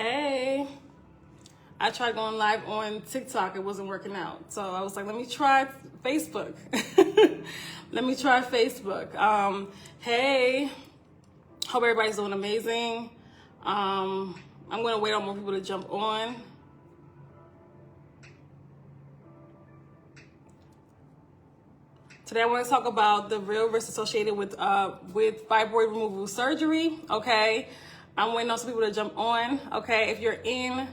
Hey, I tried going live on TikTok. It wasn't working out. So I was like, let me try Facebook. Let me try Facebook. Hey, hope everybody's doing amazing. I'm going to wait on more people to jump on. Today I want to talk about the real risks associated with fibroid removal surgery. Okay, I'm waiting on some people to jump on. Okay, if you're in,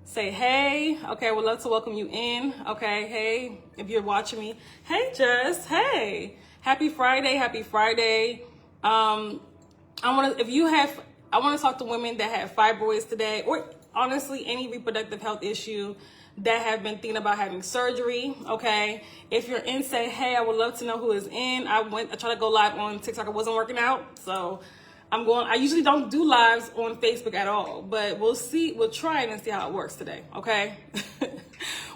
say hey. Okay, I would love to welcome you in. Okay, hey, if you're watching me, hey Jess, hey, happy Friday, happy Friday. I want to talk to women that have fibroids today, or honestly any reproductive health issue that have been thinking about having surgery. Okay, if you're in, say hey. I would love to know who is in. I tried to go live on TikTok. It wasn't working out, so I usually don't do lives on Facebook at all, but we'll see. We'll try it and see how it works today. Okay.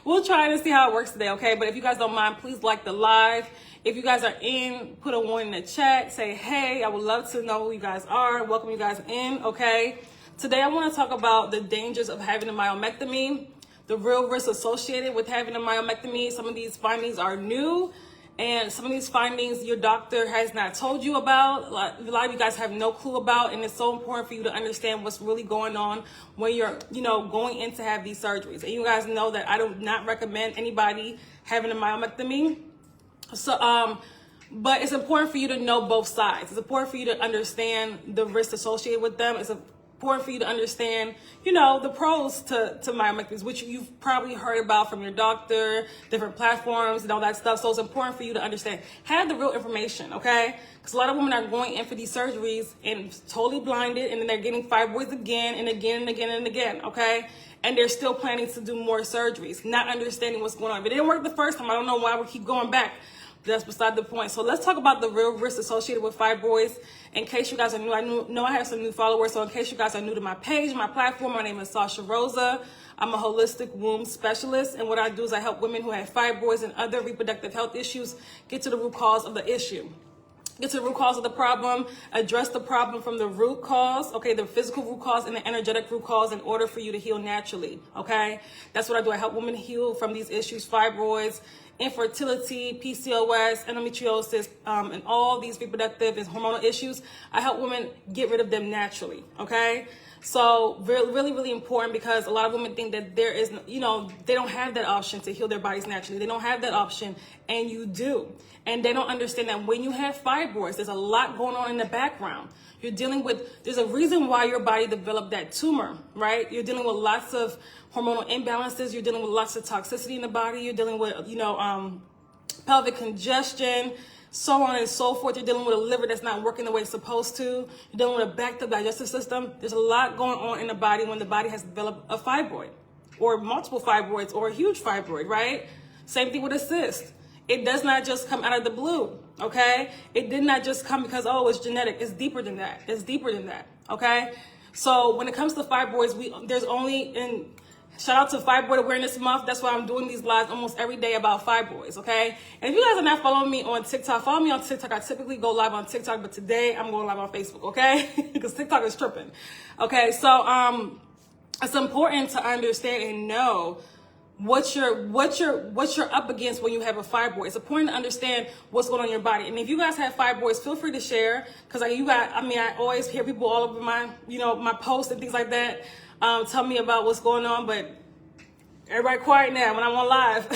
We'll try it and see how it works today. Okay, but if you guys don't mind, please like the live. If you guys are in, put a one in the chat. Say hey. I would love to know who you guys are. Welcome you guys in. Okay, today I want to talk about the dangers of having a myomectomy, the real risks associated with having a myomectomy. Some of these findings are new, and some of these findings your doctor has not told you about. A lot of you guys have no clue about, and it's so important for you to understand what's really going on when you're, going in to have these surgeries. And you guys know that I do not recommend anybody having a myomectomy. So, but it's important for you to know both sides. It's important for you to understand the risks associated with them. It's important for you to understand, the pros to myomectomies, which you've probably heard about from your doctor, different platforms and all that stuff. So it's important for you to understand. Have the real information, okay? Because a lot of women are going in for these surgeries and totally blinded, and then they're getting fibroids again and again and again and again, okay? And they're still planning to do more surgeries, not understanding what's going on. If it didn't work the first time, I don't know why we keep going back. That's beside the point. So let's talk about the real risks associated with fibroids. In case you guys are new, I know I have some new followers. So in case you guys are new to my page, my platform, my name is Sasha Rosa. I'm a holistic womb specialist. And what I do is I help women who have fibroids and other reproductive health issues get to the root cause of the issue. Get to the root cause of the problem, address the problem from the root cause, okay, the physical root cause and the energetic root cause in order for you to heal naturally, okay? That's what I do. I help women heal from these issues, fibroids, infertility, PCOS, endometriosis, and all these reproductive and hormonal issues. I help women get rid of them naturally, okay? So really, really important, because a lot of women think that there is, they don't have that option to heal their bodies naturally. They don't have that option, and you do. And they don't understand that when you have fibroids, there's a lot going on in the background. You're dealing with, there's a reason why your body developed that tumor, right? You're dealing with lots of hormonal imbalances. You're dealing with lots of toxicity in the body. You're dealing with, pelvic congestion, so on and so forth. You're dealing with a liver that's not working the way it's supposed to. You're dealing with a backed up digestive system. There's a lot going on in the body when the body has developed a fibroid, or multiple fibroids, or a huge fibroid, right? Same thing with a cyst. It does not just come out of the blue, okay? It did not just come because, it's genetic. It's deeper than that. It's deeper than that, okay? So when it comes to fibroids, shout out to Fibroid Awareness Month. That's why I'm doing these lives almost every day about fibroids, okay? And if you guys are not following me on TikTok, follow me on TikTok. I typically go live on TikTok, but today I'm going live on Facebook, okay? Because TikTok is tripping. Okay, so it's important to understand and know what you're up against when you have a fibroid. It's important to understand what's going on in your body. And if you guys have fibroids, feel free to share, because I always hear people all over my posts and things like that. Tell me about what's going on, but everybody quiet now when I'm on live.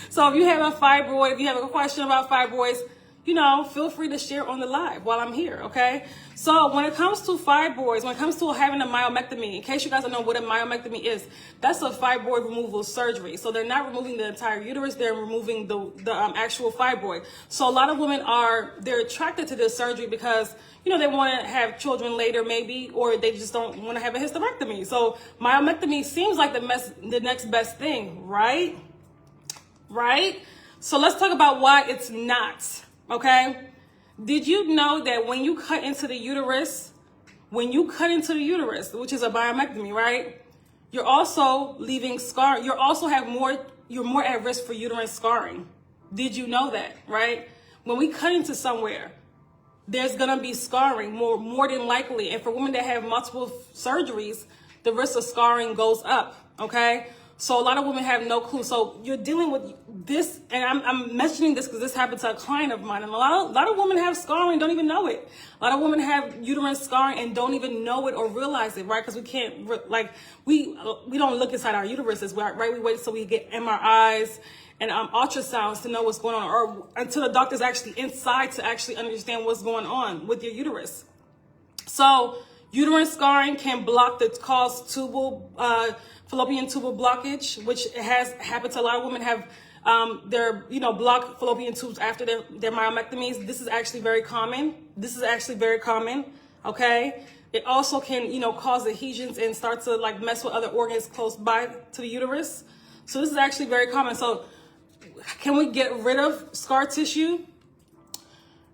So if you have a fibroid, if you have a question about fibroids, feel free to share on the live while I'm here, okay? So when it comes to fibroids, when it comes to having a myomectomy, in case you guys don't know what a myomectomy is, that's a fibroid removal surgery. So they're not removing the entire uterus, they're removing the actual fibroid. So a lot of women they're attracted to this surgery because, they want to have children later maybe, or they just don't want to have a hysterectomy. So myomectomy seems like the next best thing, right? Right? So let's talk about why it's not. Okay, did you know that when you cut into the uterus, which is a myomectomy, right? You're also leaving scar. You're more at risk for uterine scarring. Did you know that, right? When we cut into somewhere, there's gonna be scarring more than likely. And for women that have multiple surgeries, the risk of scarring goes up, okay? So a lot of women have no clue. So you're dealing with this, and I'm mentioning this because this happened to a client of mine. And a lot of women have scarring, don't even know it. A lot of women have uterine scarring and don't even know it or realize it, right? Because we can't, like, we don't look inside our uteruses, right? We wait till we get MRIs and ultrasounds to know what's going on, or until the doctor's actually inside to actually understand what's going on with your uterus. So uterine scarring can block the cause fallopian tubal blockage, which has happened to a lot of women have their blocked fallopian tubes after their myomectomies. This is actually very common. Okay. It also can cause adhesions and start to like mess with other organs close by to the uterus. So this is actually very common. So can we get rid of scar tissue?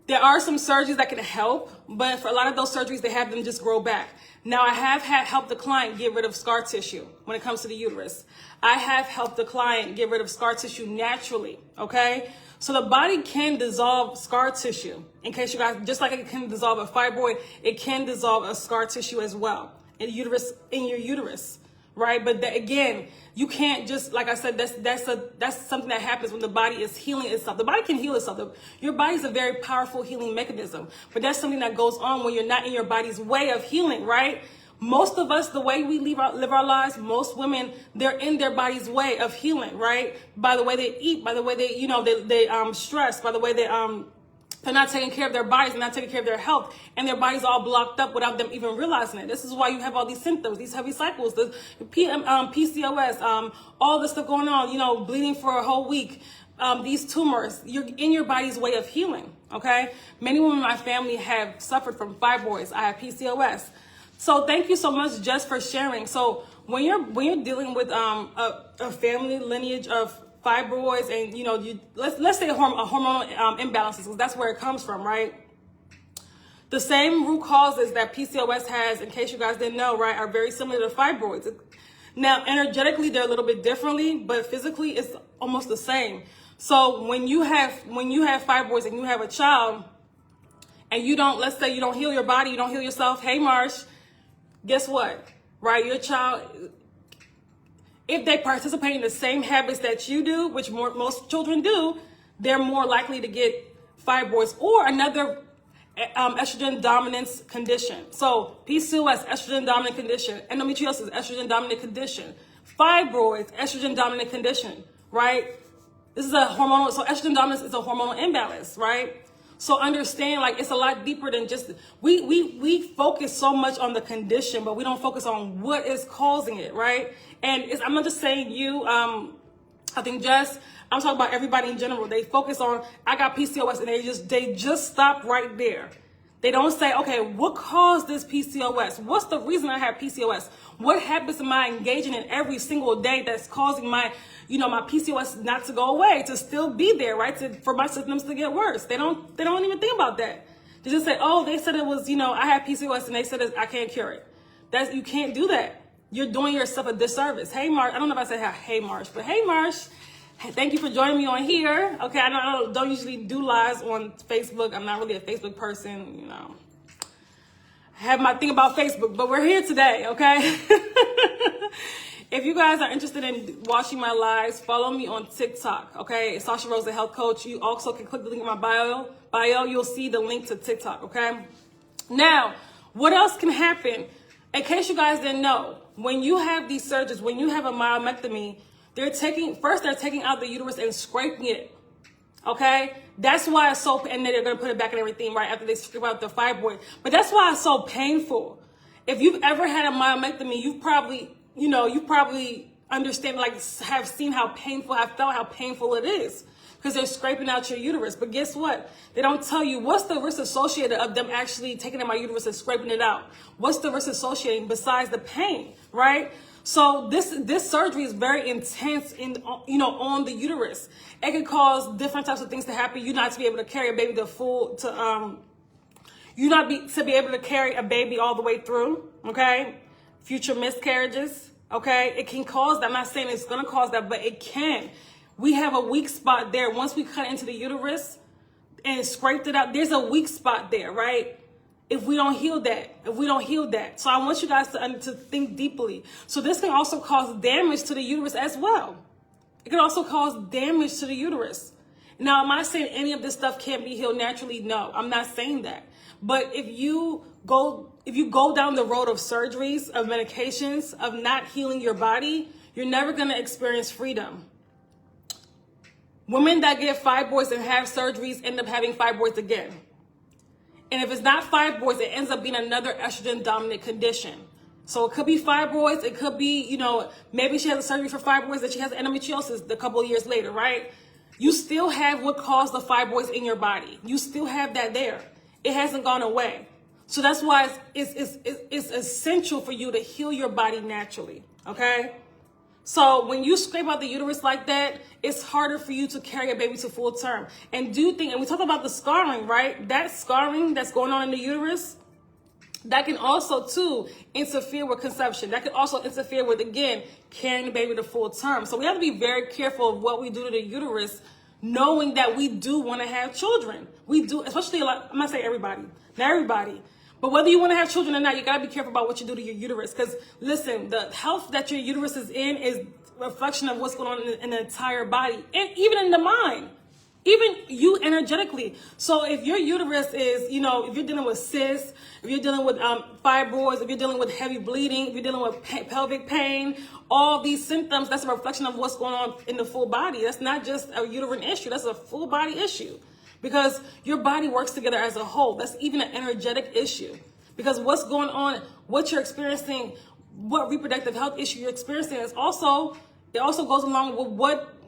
There are some surgeries that can help, but for a lot of those surgeries, they have them just grow back. Now, I have helped the client get rid of scar tissue when it comes to the uterus. I have helped the client get rid of scar tissue naturally, okay? So the body can dissolve scar tissue. In case you guys, just like it can dissolve a fibroid, it can dissolve a scar tissue as well in your uterus, right? But again, you can't just, like I said, that's something that happens when the body is healing itself. The body can heal itself. Your body is a very powerful healing mechanism, but that's something that goes on when you're not in your body's way of healing, right? Most of us, the way we live our lives, most women, they're in their body's way of healing, right? By the way they eat, by the way they, they stress, by the way they're not taking care of their bodies, they're not taking care of their health, and their body's all blocked up without them even realizing it. This is why you have all these symptoms, these heavy cycles, the PCOS, all this stuff going on, bleeding for a whole week, these tumors. You're in your body's way of healing, okay? Many women in my family have suffered from fibroids. I have PCOS. So thank you so much, Jess, for sharing. So when you're dealing with a family lineage of fibroids and let's say a hormonal imbalances, because that's where it comes from, right? The same root causes that PCOS has, in case you guys didn't know, right, are very similar to fibroids. Now, energetically, they're a little bit differently, but physically, it's almost the same. So when you have fibroids and you have a child, and let's say you don't heal your body, you don't heal yourself. Hey, Marsh, guess what? Right, your child, if they participate in the same habits that you do, which most children do, they're more likely to get fibroids or another estrogen dominance condition. So PCOS, estrogen dominant condition. Endometriosis, estrogen dominant condition. Fibroids, estrogen dominant condition, right? This is a hormonal, so estrogen dominance is a hormonal imbalance, right? So understand, like, it's a lot deeper than just, we focus so much on the condition, but we don't focus on what is causing it, right? And I'm not just saying you, I think Jess, I'm talking about everybody in general. They focus on, I got PCOS, and they just stop right there. They don't say, okay, what caused this PCOS? What's the reason I have PCOS? What habits am I engaging in every single day that's causing my PCOS not to go away, to still be there, right? For my symptoms to get worse. They don't even think about that. They just say, oh, they said it was, I had PCOS and they said I can't cure it. You can't do that. You're doing yourself a disservice. Hey, Marsh. I don't know if I said hey, Marsh, but hey, Marsh. Thank you for joining me on here. Okay, I don't usually do lives on Facebook. I'm not really a Facebook person, I have my thing about Facebook, but we're here today, okay? If you guys are interested in watching my lives, follow me on TikTok, okay? It's Sasha Rose, the health coach. You also can click the link in my bio. You'll see the link to TikTok, okay? Now, what else can happen? In case you guys didn't know, when you have these surgeries, when you have a myomectomy, they're taking out the uterus and scraping it, okay? That's why it's so, and then they're gonna put it back and everything right after they scrape out the fibroid. But that's why it's so painful. If you've ever had a myomectomy, you probably understand, like, have seen how painful, have felt how painful it is, because they're scraping out your uterus. But guess what? They don't tell you what's the risk associated of them actually taking out my uterus and scraping it out. What's the risk associated besides the pain, right? So this surgery is very intense on the uterus. It can cause different types of things to happen. You not to be able to carry a baby to be able to carry a baby all the way through, okay? Future miscarriages, okay? It can cause that. I'm not saying it's going to cause that, but it can. We have a weak spot there. Once we cut into the uterus and scraped it out, there's a weak spot there, right? if we don't heal that. So I want you guys to think deeply. So this can also cause damage to the uterus as well. It can also cause damage to the uterus. Now, am I saying any of this stuff can't be healed naturally? No, I'm not saying that. But if you go down the road of surgeries, of medications, of not healing your body, you're never going to experience freedom. Women that get fibroids and have surgeries end up having fibroids again. And if it's not fibroids, it ends up being another estrogen dominant condition. So it could be fibroids. It could be, maybe she has a surgery for fibroids that she has endometriosis a couple of years later, right? You still have what caused the fibroids in your body. You still have that there. It hasn't gone away. So that's why it's essential for you to heal your body naturally, okay? So when you scrape out the uterus like that, it's harder for you to carry a baby to full term. And and we talk about the scarring, right? That scarring that's going on in the uterus, that can also too interfere with conception. That can also interfere with, again, carrying the baby to full term. So we have to be very careful of what we do to the uterus, knowing that we do want to have children. We do, especially a lot, I'm not saying everybody, not everybody. But whether you want to have children or not, you got to be careful about what you do to your uterus. Because listen, the health that your uterus is in is a reflection of what's going on in the entire body. And even in the mind. Even you energetically. So if your uterus is, if you're dealing with cysts, if you're dealing with fibroids, if you're dealing with heavy bleeding, if you're dealing with pelvic pain, all these symptoms, that's a reflection of what's going on in the full body. That's not just a uterine issue. That's a full body issue. Because your body works together as a whole. That's even an energetic issue. Because what's going on, what you're experiencing, what reproductive health issue you're experiencing it also goes along with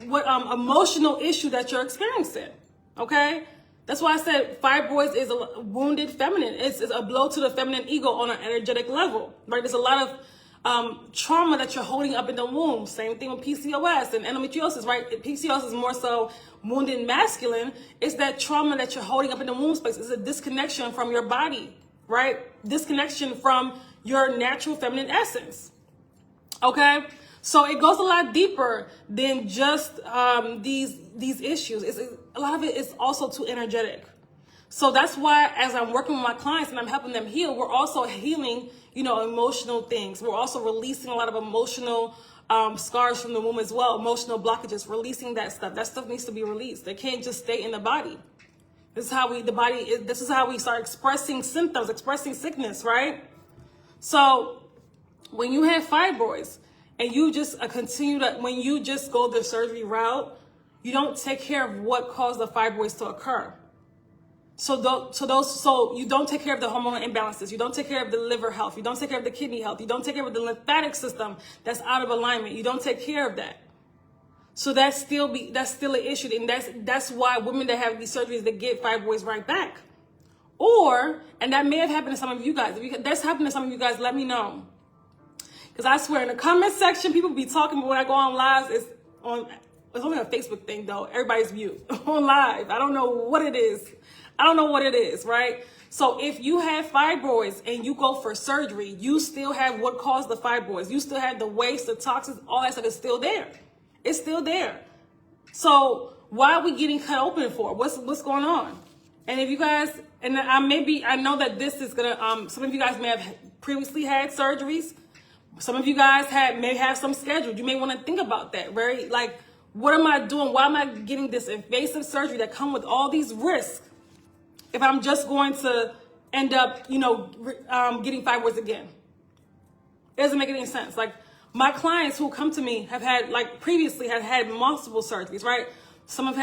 what emotional issue that you're experiencing. Okay? That's why I said fibroids is a wounded feminine. It's a blow to the feminine ego on an energetic level. Right? There's a lot of trauma that you're holding up in the womb. Same thing with PCOS and endometriosis, right? PCOS is more so wounded masculine. It's that trauma that you're holding up in the womb space. It's a disconnection from your body, right? Disconnection from your natural feminine essence. Okay? So it goes a lot deeper than just these issues. A lot of it is also too energetic. So that's why as I'm working with my clients and I'm helping them heal, we're also healing, emotional things. We're also releasing a lot of emotional scars from the womb as well, emotional blockages, releasing that stuff. That stuff needs to be released. It can't just stay in the body. This is how we start expressing symptoms, expressing sickness, right? So when you have fibroids and you just when you just go the surgery route, you don't take care of what caused the fibroids to occur. So you don't take care of the hormonal imbalances. You don't take care of the liver health. You don't take care of the kidney health. You don't take care of the lymphatic system that's out of alignment. You don't take care of that. So that's still an issue. And that's why women that have these surgeries, they get fibroids right back. And that may have happened to some of you guys. If that's happened to some of you guys, let me know. Because I swear in the comment section, people be talking, but when I go on live, it's only a Facebook thing though. Everybody's mute on live. I don't know what it is, right? So if you have fibroids and you go for surgery, you still have what caused the fibroids. You still have the waste, the toxins, all that stuff is still there. It's still there. So why are we getting cut open for? What's going on? And if you guys, and I know that this is gonna, some of you guys may have previously had surgeries. Some of you guys may have some scheduled. You may want to think about that, right? Like, what am I doing? Why am I getting this invasive surgery that come with all these risks if I'm just going to end up, getting fibroids again? It doesn't make any sense. Like, my clients who come to me have had, previously had multiple surgeries, right? Some have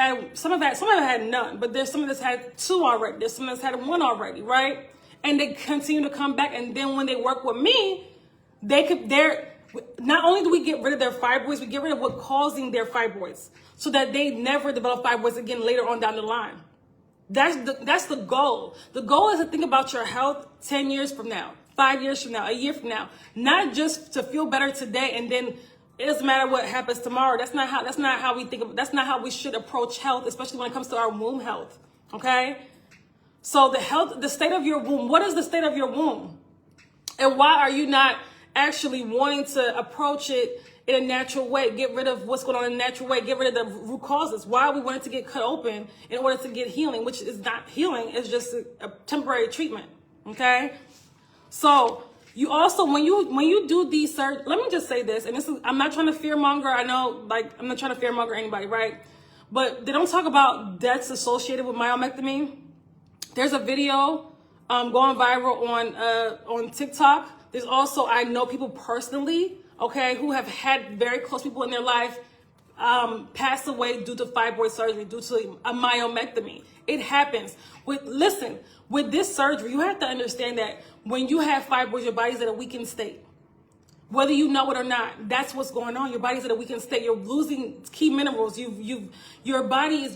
had none, but there's some that's had 2 already. There's some that's had 1 already, right? And they continue to come back, and then when they work with me, not only do we get rid of their fibroids, we get rid of what's causing their fibroids so that they never develop fibroids again later on down the line. That's the goal. The goal is to think about your health 10 years from now, 5 years from now, a year from now, not just to feel better today and then it doesn't matter what happens tomorrow. That's not how we think of, that's not how we should approach health, especially when it comes to our womb health. Okay? So the state of your womb, what is the state of your womb? And why are you not actually wanting to approach it in a natural way, get rid of what's going on in a natural way, get rid of the root causes? Why are we wanting to get cut open in order to get healing, which is not healing, it's just a temporary treatment, Okay? So you also, when you do these let me just say this, and this is, I'm not trying to fearmonger. I know, like, I'm not trying to fearmonger anybody, right? But they don't talk about deaths associated with myomectomy. There's a video going viral on TikTok. There's also, I know people personally, okay, who have had very close people in their life pass away due to fibroid surgery, due to a myomectomy. It happens. With this surgery, you have to understand that when you have fibroids, your body's at a weakened state. Whether you know it or not, that's what's going on. Your body's at a weakened state. You're losing key minerals. Your body's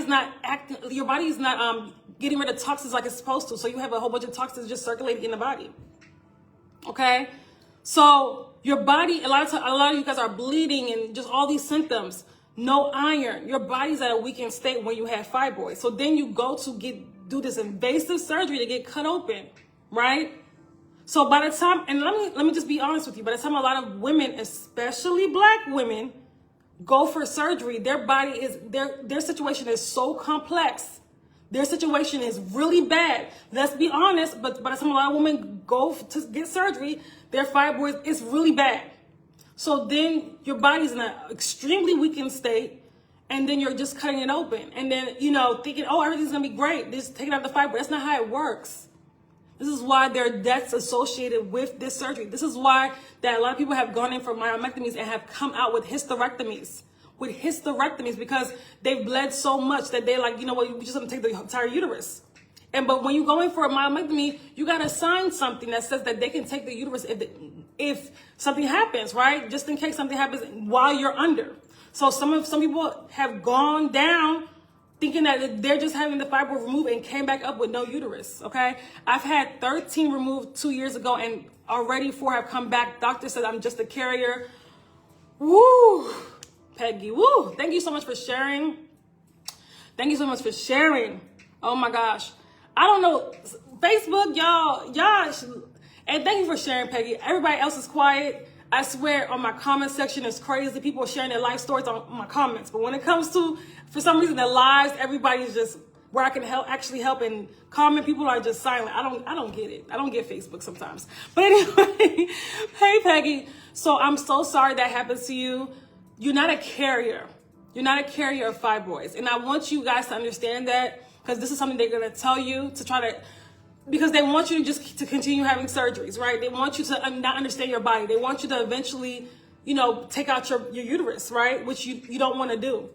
not acting. Your body's not getting rid of toxins like it's supposed to. So you have a whole bunch of toxins just circulating in the body. Okay, so your body, a lot of you guys are bleeding and just all these symptoms. No iron. Your body's at a weakened state when you have fibroids. So then you go to do this invasive surgery to get cut open, right? So by the time, and let me just be honest with you, by the time a lot of women, especially black women, go for surgery, their body is, their situation is so complex. Their situation is really bad. Let's be honest, but by the time a lot of women go to get surgery, their fibroids is really bad. So then your body's in an extremely weakened state, and then you're just cutting it open. And then, thinking, oh, everything's gonna be great. Just taking out the fibroid. That's not how it works. This is why there are deaths associated with this surgery. This is why that a lot of people have gone in for myomectomies and have come out with hysterectomies. Because they've bled so much that they're like, you know what, we just have to take the entire uterus. But when you go in for a myomectomy, you got to sign something that says that they can take the uterus if something happens, right? Just in case something happens while you're under. So some people have gone down thinking that they're just having the fibroid removed and came back up with no uterus, okay? I've had 13 removed 2 years ago, and already 4 have come back. Doctor said I'm just a carrier. Woo! Peggy, woo! Thank you so much for sharing. Oh my gosh. I don't know. Facebook, y'all, and thank you for sharing, Peggy. Everybody else is quiet. I swear on my comment section is crazy. People are sharing their life stories on my comments. But when it comes to, for some reason, their lives, everybody's just where I can actually help and comment. People are just silent. I don't get it. I don't get Facebook sometimes. But anyway, hey, Peggy. So I'm so sorry that happened to you. You're not a carrier. You're not a carrier of fibroids. And I want you guys to understand that, because this is something they're going to tell you to try to, because they want you to continue having surgeries, right? They want you to not understand your body. They want you to eventually, take out your uterus, right? Which you don't want to do.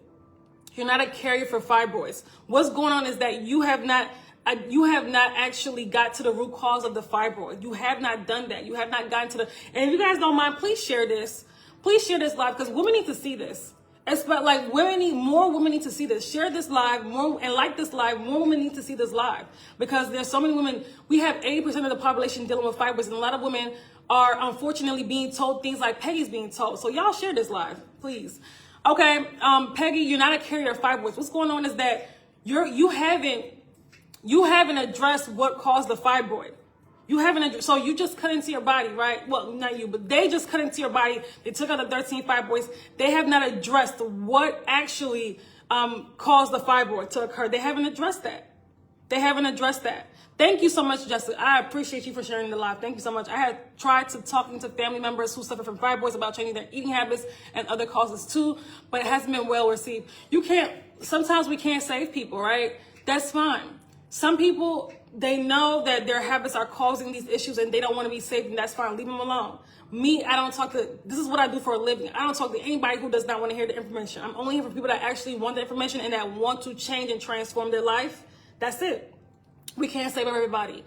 You're not a carrier for fibroids. What's going on is that you have not actually got to the root cause of the fibroid. You have not done that. You have not gotten to and if you guys don't mind, please share this. Please share this live, because women need to see this. More women need to see this. Share this live, and like this live. More women need to see this live, because there's so many women. We have 80% of the population dealing with fibroids, and a lot of women are unfortunately being told things like Peggy's being told. So y'all share this live, please. Okay, Peggy, you're not a carrier of fibroids. What's going on is that you haven't addressed what caused the fibroid. So you just cut into your body, right? Well, not you, but they just cut into your body. They took out the 13 fibroids. They have not addressed what actually caused the fibroid to occur. They haven't addressed that. Thank you so much, Jessica. I appreciate you for sharing the live. Thank you so much. I had tried talking to family members who suffer from fibroids about changing their eating habits and other causes too, but it hasn't been well received. Sometimes we can't save people, right? That's fine. Some people, they know that their habits are causing these issues and they don't want to be saved, and that's fine. Leave them alone. Me, this is what I do for a living. I don't talk to anybody who does not want to hear the information. I'm only here for people that actually want the information and that want to change and transform their life. That's it. We can't save everybody.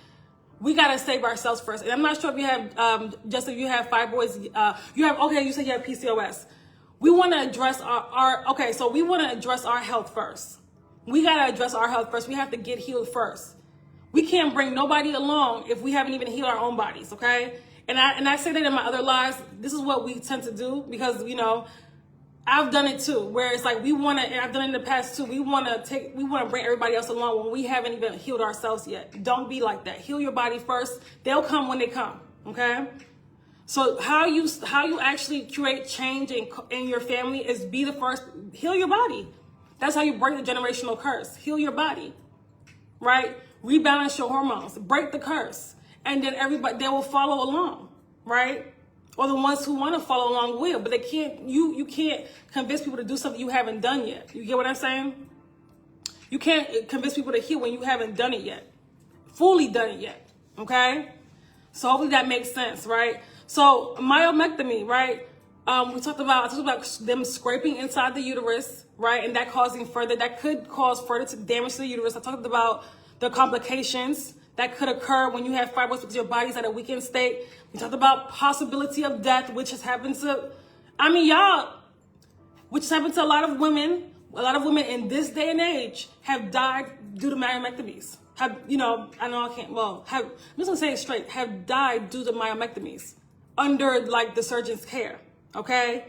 We got to save ourselves first. And I'm not sure if you have, just if you have fibroids, you said you have PCOS. We want to address we want to address our health first. We got to address our health first. We have to get healed first. We can't bring nobody along if we haven't even healed our own bodies, okay? And I say that in my other lives. This is what we tend to do, because, I've done it too, where it's like and I've done it in the past too, we want to bring everybody else along when we haven't even healed ourselves yet. Don't be like that. Heal your body first. They'll come when they come, okay? So how you actually create change in your family is be the first. Heal your body. That's how you break the generational curse. Heal your body, right? rebalance your hormones, break the curse, and then everybody, they will follow along, right? Or the ones who want to follow along will, but they can't, you can't convince people to do something you haven't done yet. You get what I'm saying? You can't convince people to heal when you haven't done it yet, fully done it yet, okay? So hopefully that makes sense, right? So myomectomy, right? I talked about them scraping inside the uterus, right? And that could cause further damage to the uterus. I talked about the complications that could occur when you have fibroids because your body's at a weakened state. We talked about possibility of death, which has happened to, which has happened to a lot of women. A lot of women in this day and age have died due to myomectomies. I'm just gonna say it straight, have died due to myomectomies under like the surgeon's care, okay?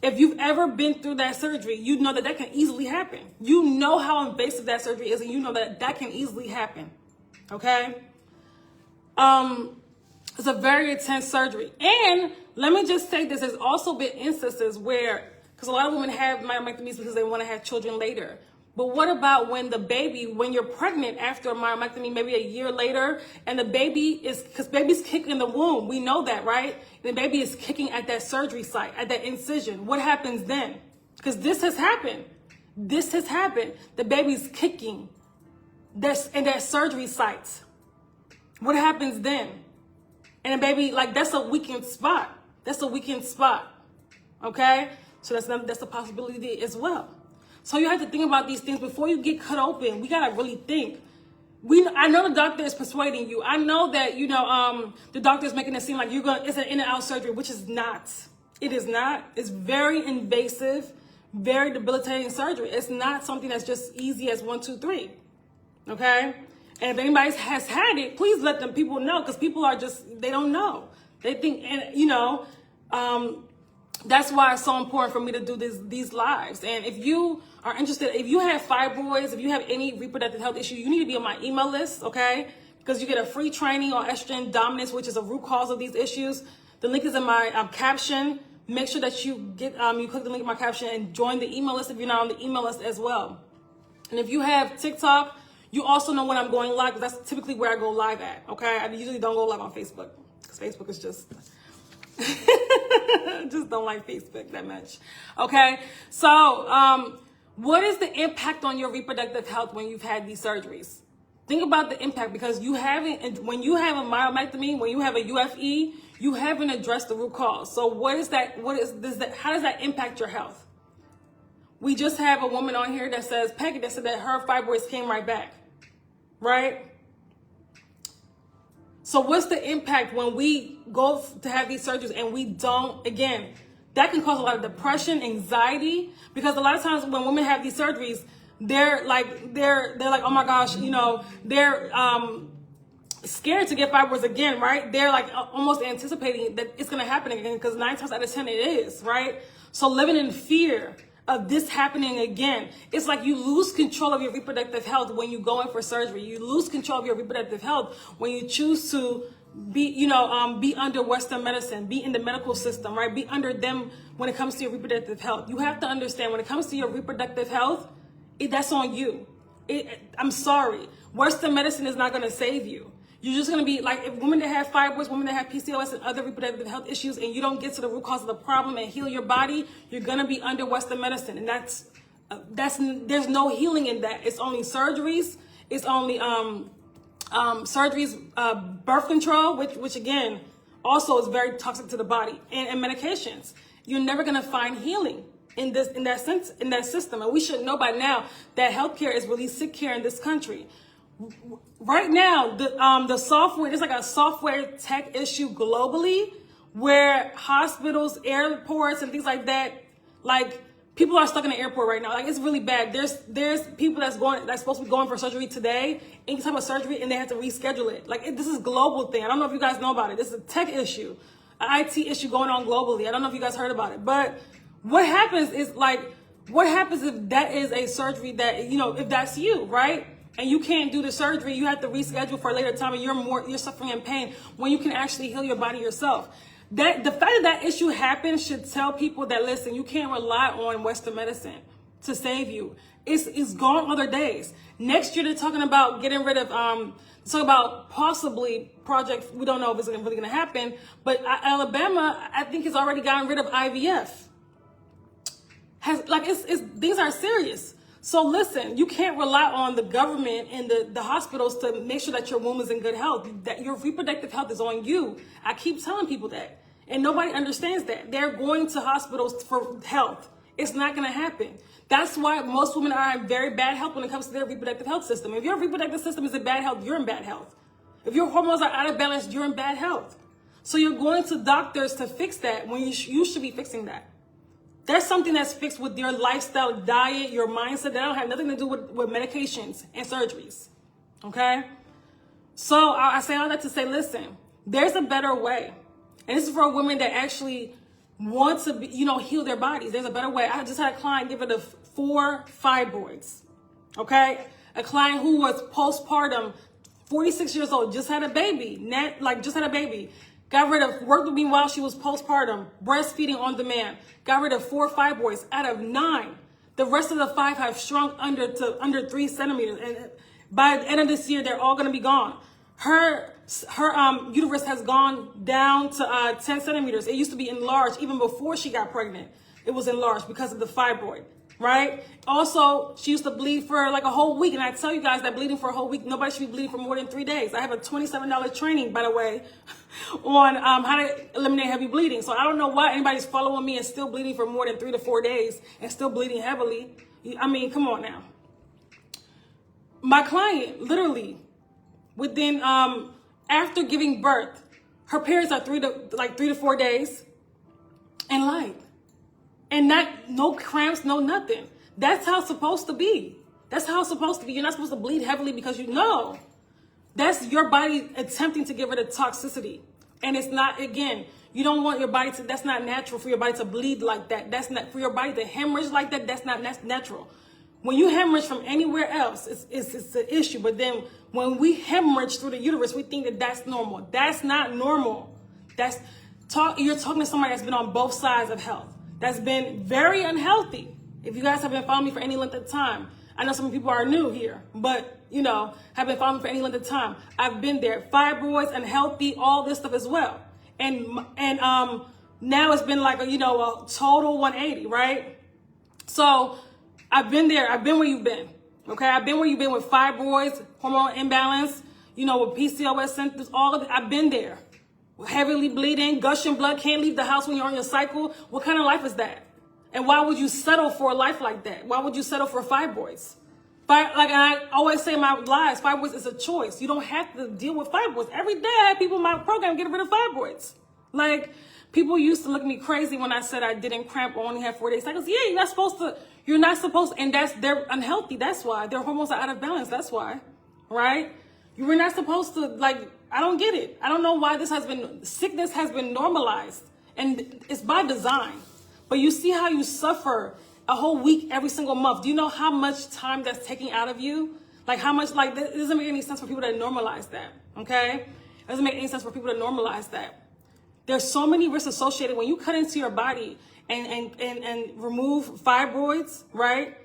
If you've ever been through that surgery, you know that can easily happen. You know how invasive that surgery is, and you know that can easily happen, okay? It's a very intense surgery. And let me just say this, there's also been instances where, because a lot of women have myomectomies because they want to have children later. But what about when you're pregnant after a myomectomy, maybe a year later, and the baby because baby's kicking in the womb. We know that, right? And the baby is kicking at that surgery site, at that incision. What happens then? Because this has happened. The baby's kicking in that surgery site. What happens then? And the baby, that's a weakened spot. Okay? So that's a possibility as well. So you have to think about these things before you get cut open. We gotta really think. I know the doctor is persuading you. I know that the doctor is making it seem like it's an in and out surgery, which is not. It is not. It's very invasive, very debilitating surgery. It's not something that's just easy as 1, 2, 3. Okay. And if anybody has had it, please let people know, because people are they don't know. They think, that's why it's so important for me to do these lives. And if you are interested, if you have fibroids, if you have any reproductive health issue, you need to be on my email list, okay? Because you get a free training on estrogen dominance, which is a root cause of these issues. The link is in my caption. Make sure that you click the link in my caption and join the email list if you're not on the email list as well. And if you have TikTok, you also know when I'm going live, because that's typically where I go live at, okay? I usually don't go live on Facebook, because Facebook is just... just don't like Facebook that much. Okay, so what is the impact on your reproductive health when you've had these surgeries? Think about the impact, because when you have a myomectomy, when you have a UFE, you haven't addressed the root cause. So how does that impact your health? We just have a woman on here that says, Peggy, that said that her fibroids came right back, right? So what's the impact when we go to have these surgeries and we don't, again, that can cause a lot of depression, anxiety, because a lot of times when women have these surgeries, they're like, oh my gosh, they're scared to get fibroids again, right? They're like almost anticipating that it's going to happen again, because 9 times out of 10 it is, right? So living in fear of this happening again, it's like you lose control of your reproductive health when you go in for surgery. You lose control of your reproductive health when you choose to be under Western medicine, be in the medical system, right? Be under them when it comes to your reproductive health. You have to understand, when it comes to your reproductive health, that's on you. I'm sorry. Western medicine is not going to save you. You're just going to be like, if women that have fibroids, women that have PCOS and other reproductive health issues, and you don't get to the root cause of the problem and heal your body, you're going to be under Western medicine. And there's no healing in that. It's only surgeries. It's only birth control, which again, also is very toxic to the body, and medications. You're never going to find healing in that system. And we should know by now that healthcare is really sick care in this country. Right now, the software, there's like a software tech issue globally, where hospitals, airports, and things like that, like people are stuck in the airport right now. Like, it's really bad. There's people that's supposed to be going for surgery today, any type of surgery, and they have to reschedule it. Like, this is a global thing. I don't know if you guys know about it. This is a tech issue, an IT issue going on globally. I don't know if you guys heard about it. But what happens if that is a surgery that, if that's you, right? And you can't do the surgery, you have to reschedule for a later time, and you're suffering in pain when you can actually heal your body yourself. The fact that issue happens should tell people that, listen, you can't rely on Western medicine to save you. It's gone other days. Next year, they're talking about getting rid of, talking about possibly projects. We don't know if it's really going to happen, but Alabama, I think, has already gotten rid of IVF. These are serious. So listen, you can't rely on the government and the hospitals to make sure that your womb is in good health, that your reproductive health is on you. I keep telling people that, and nobody understands that. They're going to hospitals for health. It's not going to happen. That's why most women are in very bad health when it comes to their reproductive health system. If your reproductive system is in bad health, you're in bad health. If your hormones are out of balance, you're in bad health. So you're going to doctors to fix that when you should be fixing that. There's something that's fixed with your lifestyle, diet, your mindset. That don't have nothing to do with medications and surgeries. Okay? So I say all that to say, listen, there's a better way. And this is for women that actually want to be, heal their bodies. There's a better way. I just had a client give it 4 fibroids. Okay? A client who was postpartum, 46 years old, just had a baby. Just had a baby. Got rid of, worked with me while she was postpartum, breastfeeding on demand. Got rid of 4 fibroids out of 9. The rest of the 5 have shrunk under 3 centimeters. And by the end of this year, they're all going to be gone. Her uterus has gone down to 10 centimeters. It used to be enlarged even before she got pregnant. It was enlarged because of the fibroid, right? Also, she used to bleed for like a whole week. And I tell you guys that bleeding for a whole week, nobody should be bleeding for more than 3 days. I have a $27 training, by the way, on how to eliminate heavy bleeding. So I don't know why anybody's following me and still bleeding for more than 3 to 4 days and still bleeding heavily. I mean, come on now. My client, literally, within, after giving birth, her periods are 3 to 4 days and light. And no cramps, no nothing. That's how it's supposed to be. That's how it's supposed to be. You're not supposed to bleed heavily because that's your body attempting to get rid of toxicity. And it's not, again, you don't want your body to, that's not natural for your body to bleed like that. That's not, for your body to hemorrhage like that, that's natural. When you hemorrhage from anywhere else, it's an issue. But then when we hemorrhage through the uterus, we think that that's normal. That's not normal. You're talking to somebody that's been on both sides of health. That's been very unhealthy. If you guys have been following me for any length of time, I know some people are new here, but have been following me for any length of time. I've been there. Fibroids, unhealthy, all this stuff as well. And now it's been like a total 180, right? So I've been there. I've been where you've been. Okay, I've been where you've been with fibroids, hormonal imbalance, with PCOS symptoms, all of it. I've been there. Heavily bleeding, gushing blood, can't leave the house when you're on your cycle. What kind of life is that? And why would you settle for a life like that? Why would you settle for fibroids? And I always say in my lives, fibroids is a choice. You don't have to deal with fibroids. Every day I have people in my program get rid of fibroids. People used to look at me crazy when I said I didn't cramp or only have 4 days cycles. Yeah, you're not supposed to, and they're unhealthy. That's why. Their hormones are out of balance. That's why, right? You were not supposed to, I don't get it. I don't know why sickness has been normalized, and it's by design. But you see how you suffer a whole week every single month. Do you know how much time that's taking out of you? It doesn't make any sense for people to normalize that, okay? It doesn't make any sense for people to normalize that. There's so many risks associated when you cut into your body and remove fibroids, right?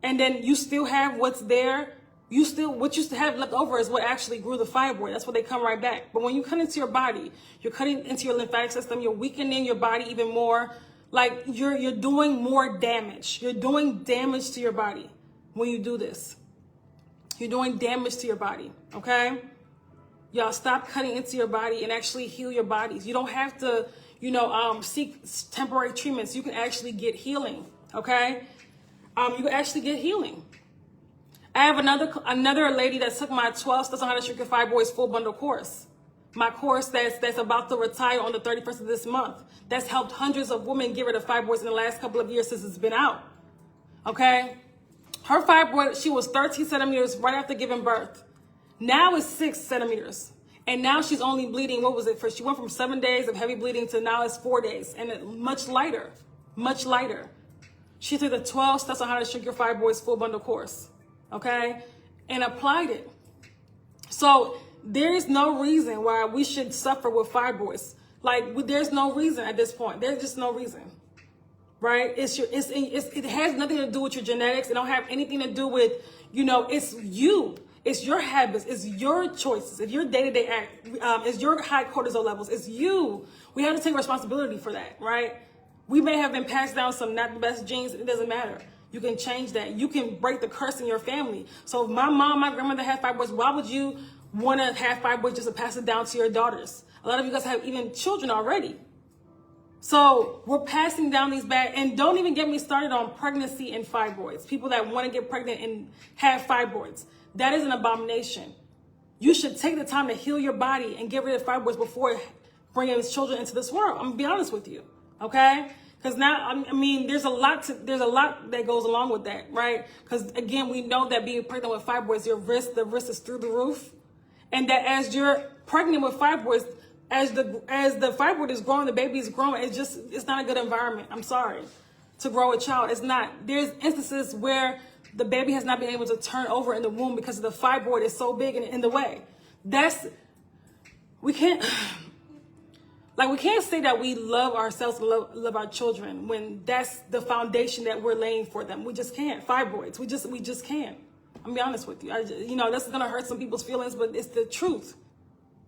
And then you still have what's there. What you have left over is what actually grew the fibroid. That's what they come right back. But when you cut into your body, you're cutting into your lymphatic system. You're weakening your body even more. You're doing more damage. You're doing damage to your body when you do this. You're doing damage to your body, okay? Y'all stop cutting into your body and actually heal your bodies. You don't have to, seek temporary treatments. You can actually get healing, okay? You can actually get healing. I have another lady that took my 12 Steps on How to Shrink Your Fibroids full bundle course. My course that's about to retire on the 31st of this month. That's helped hundreds of women get rid of fibroids in the last couple of years since it's been out. Okay? Her fibroid, she was 13 centimeters right after giving birth. Now it's 6 centimeters. And now she's only bleeding, she went from 7 days of heavy bleeding to now it's 4 days. And much lighter. She took the 12 Steps on How to Shrink Your Fibroids full bundle course. Okay? And applied it. So there is no reason why we should suffer with fibroids. There's no reason at this point. There's just no reason. right? It has nothing to do with your genetics. It don't have anything to do with, it's you. It's your habits. It's your choices. It's your day-to-day act. It's your high cortisol levels. It's you. We have to take responsibility for that, right? We may have been passed down some not the best genes. It doesn't matter. You can change that. You can break the curse in your family. So if my grandmother had fibroids, why would you want to have fibroids just to pass it down to your daughters? A lot of you guys have even children already. So we're passing down these bad, and don't even get me started on pregnancy and fibroids. People that want to get pregnant and have fibroids. That is an abomination. You should take the time to heal your body and get rid of fibroids before bringing children into this world. I'm gonna be honest with you, okay? Because now, I mean, there's a lot that goes along with that, right? Because again, we know that being pregnant with fibroids, the risk is through the roof, and that as you're pregnant with fibroids, as the fibroid is growing, the baby is growing. It's not a good environment. I'm sorry, to grow a child. It's not. There's instances where the baby has not been able to turn over in the womb because the fibroid is so big and in the way. We can't say that we love ourselves and love our children when that's the foundation that we're laying for them. We just can't. Fibroids, we just can't. I'm gonna be honest with you. This is gonna hurt some people's feelings, but it's the truth.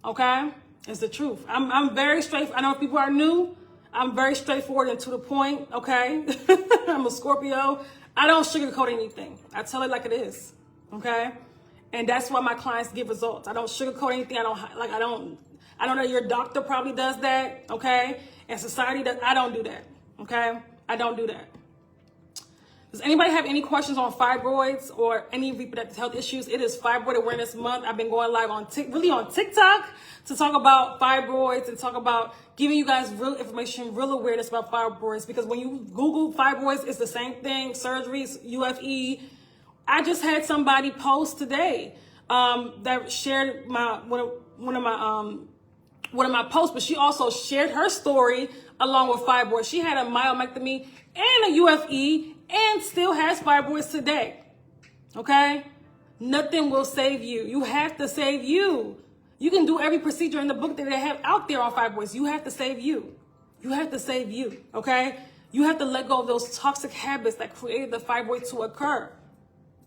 Okay, it's the truth. I'm very straight. I know if people are new, I'm very straightforward and to the point. Okay, I'm a Scorpio. I don't sugarcoat anything. I tell it like it is. Okay, and that's why my clients get results. I don't sugarcoat anything. I don't know, your doctor probably does that, okay? And society does. I don't do that, okay? I don't do that. Does anybody have any questions on fibroids or any reproductive health issues? It is Fibroid Awareness Month. I've been going live on TikTok to talk about fibroids and talk about giving you guys real information, real awareness about fibroids. Because when you Google fibroids, it's the same thing, surgeries, UFE. I just had somebody post today that shared one of my posts, but she also shared her story along with fibroids. She had a myomectomy and a UFE and still has fibroids today. Okay? Nothing will save you. You have to save you. You can do every procedure in the book that they have out there on fibroids. You have to save you. You have to save you. Okay? You have to let go of those toxic habits that created the fibroid to occur.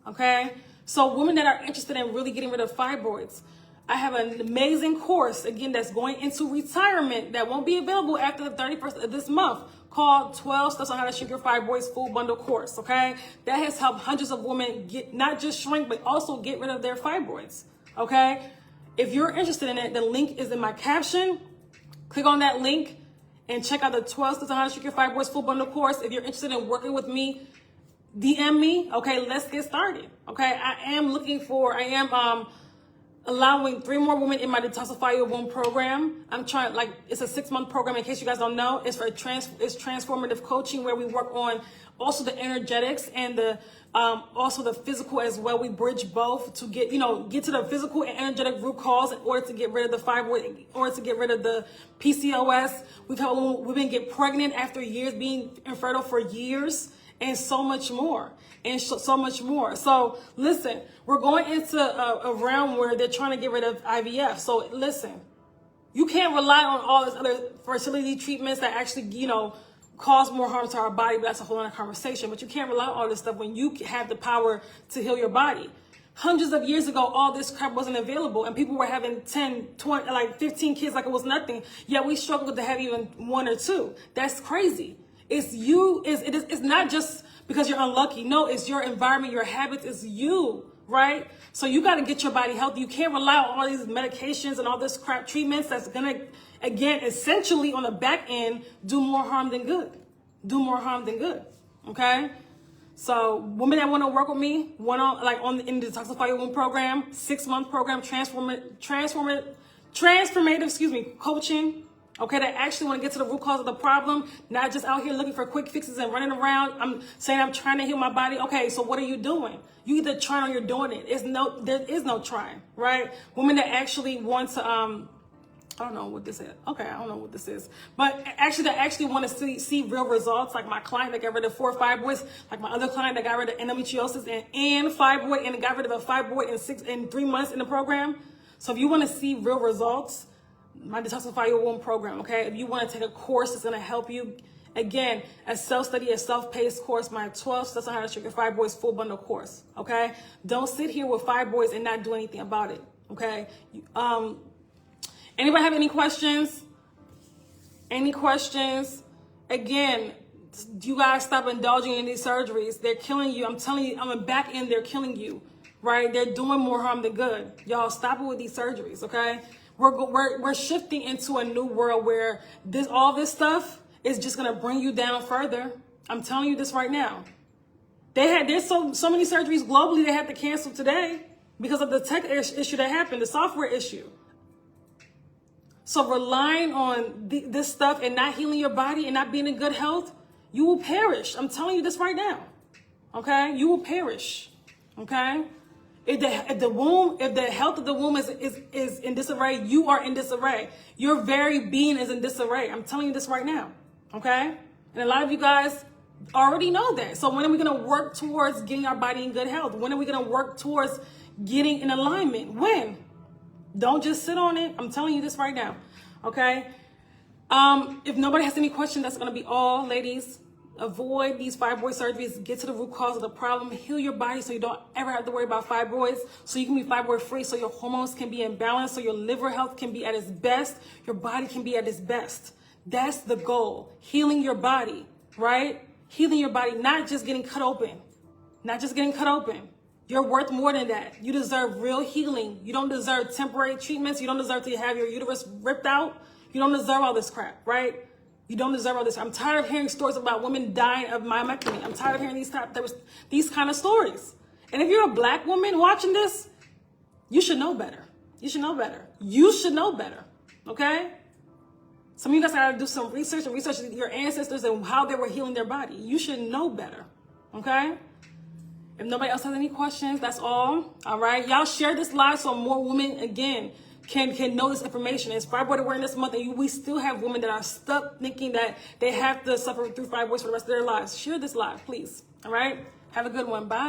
Okay? So women that are interested in really getting rid of fibroids, I have an amazing course, again, that's going into retirement that won't be available after the 31st of this month, called 12 Steps on How to Shrink Your Fibroids Full Bundle Course, okay? That has helped hundreds of women get, not just shrink, but also get rid of their fibroids, okay? If you're interested in it, the link is in my caption. Click on that link and check out the 12 Steps on How to Shrink Your Fibroids Full Bundle Course. If you're interested in working with me, DM me, okay? Let's get started, okay? I am allowing 3 more women in my Detoxify Your Womb program. I'm trying, it's a 6-month program in case you guys don't know. It's it's transformative coaching where we work on also the energetics and the also the physical as well. We bridge both to get to the physical and energetic root cause in order to get rid of the fibroid, in order to get rid of the PCOS. We've helped women get pregnant after years being infertile for years, and so much more. So much more. So listen, we're going into a realm where they're trying to get rid of IVF. So listen, you can't rely on all this other fertility treatments that actually, cause more harm to our body. But that's a whole other conversation. But you can't rely on all this stuff when you have the power to heal your body. Hundreds of years ago, all this crap wasn't available, and people were having 10, 20, 15 kids like it was nothing. Yet we struggled to have even 1 or 2. That's crazy. It's not just because you're unlucky. No, it's your environment, your habits, it's you, right? So you got to get your body healthy. You can't rely on all these medications and all this crap treatments that's going to, again, essentially on the back end, do more harm than good. Do more harm than good, okay? So women that want to work with me, in the Detoxify Your Womb program, 6-month program, transformative, coaching, okay, that actually want to get to the root cause of the problem, not just out here looking for quick fixes and running around. I'm saying I'm trying to heal my body. Okay, so what are you doing? You either trying or you're doing it. There is no trying, right? Women that actually want to, I don't know what this is. Okay, I don't know what this is. But actually want to see real results, like my client that got rid of 4 fibroids, like my other client that got rid of endometriosis and fibroid and got rid of a fibroid in 3 months in the program. So if you want to see real results, my Detoxify Your Womb program, okay? If you want to take a course that's going to help you Again, a self-study, a self-paced course, my 12 Steps on How to Shrink Your Fibroids full bundle course, okay? Don't sit here with fibroids and not do anything about it, okay? Anybody have any questions? Any questions? Again, you guys stop indulging in these surgeries. They're killing you. I'm telling you, on the back end, they're killing you, right? They're doing more harm than good. Y'all stop it with these surgeries, okay? We're shifting into a new world where all this stuff is just gonna bring you down further. I'm telling you this right now. There's so many surgeries globally they had to cancel today because of the tech issue that happened, the software issue. So relying on this stuff and not healing your body and not being in good health, you will perish. I'm telling you this right now. Okay? You will perish. Okay? If the health of the womb is in disarray, you are in disarray. Your very being is in disarray. I'm telling you this right now. Okay? And a lot of you guys already know that. So when are we going to work towards getting our body in good health? When are we going to work towards getting in alignment? When? Don't just sit on it. I'm telling you this right now. Okay? If nobody has any questions, that's going to be all, ladies. Avoid these fibroid surgeries. Get to the root cause of the problem. Heal your body so you don't ever have to worry about fibroids. So you can be fibroid free. So your hormones can be in balance. So your liver health can be at its best. Your body can be at its best. That's the goal. Healing your body, right? Healing your body, not just getting cut open. Not just getting cut open. You're worth more than that. You deserve real healing. You don't deserve temporary treatments. You don't deserve to have your uterus ripped out. You don't deserve all this crap, right? You don't deserve all this. I'm tired of hearing stories about women dying of myomectomy. I'm tired of hearing these kind of stories. And if you're a black woman watching this, you should know better. You should know better. You should know better, okay? Some of you guys gotta do some research and research your ancestors and how they were healing their body. You should know better, okay? If nobody else has any questions, that's all. All right, y'all share this live so more women, again, can know this information. It's Fibroid Awareness Month, and we still have women that are stuck thinking that they have to suffer through fibroids for the rest of their lives. Share this live, please. All right, have a good one. Bye.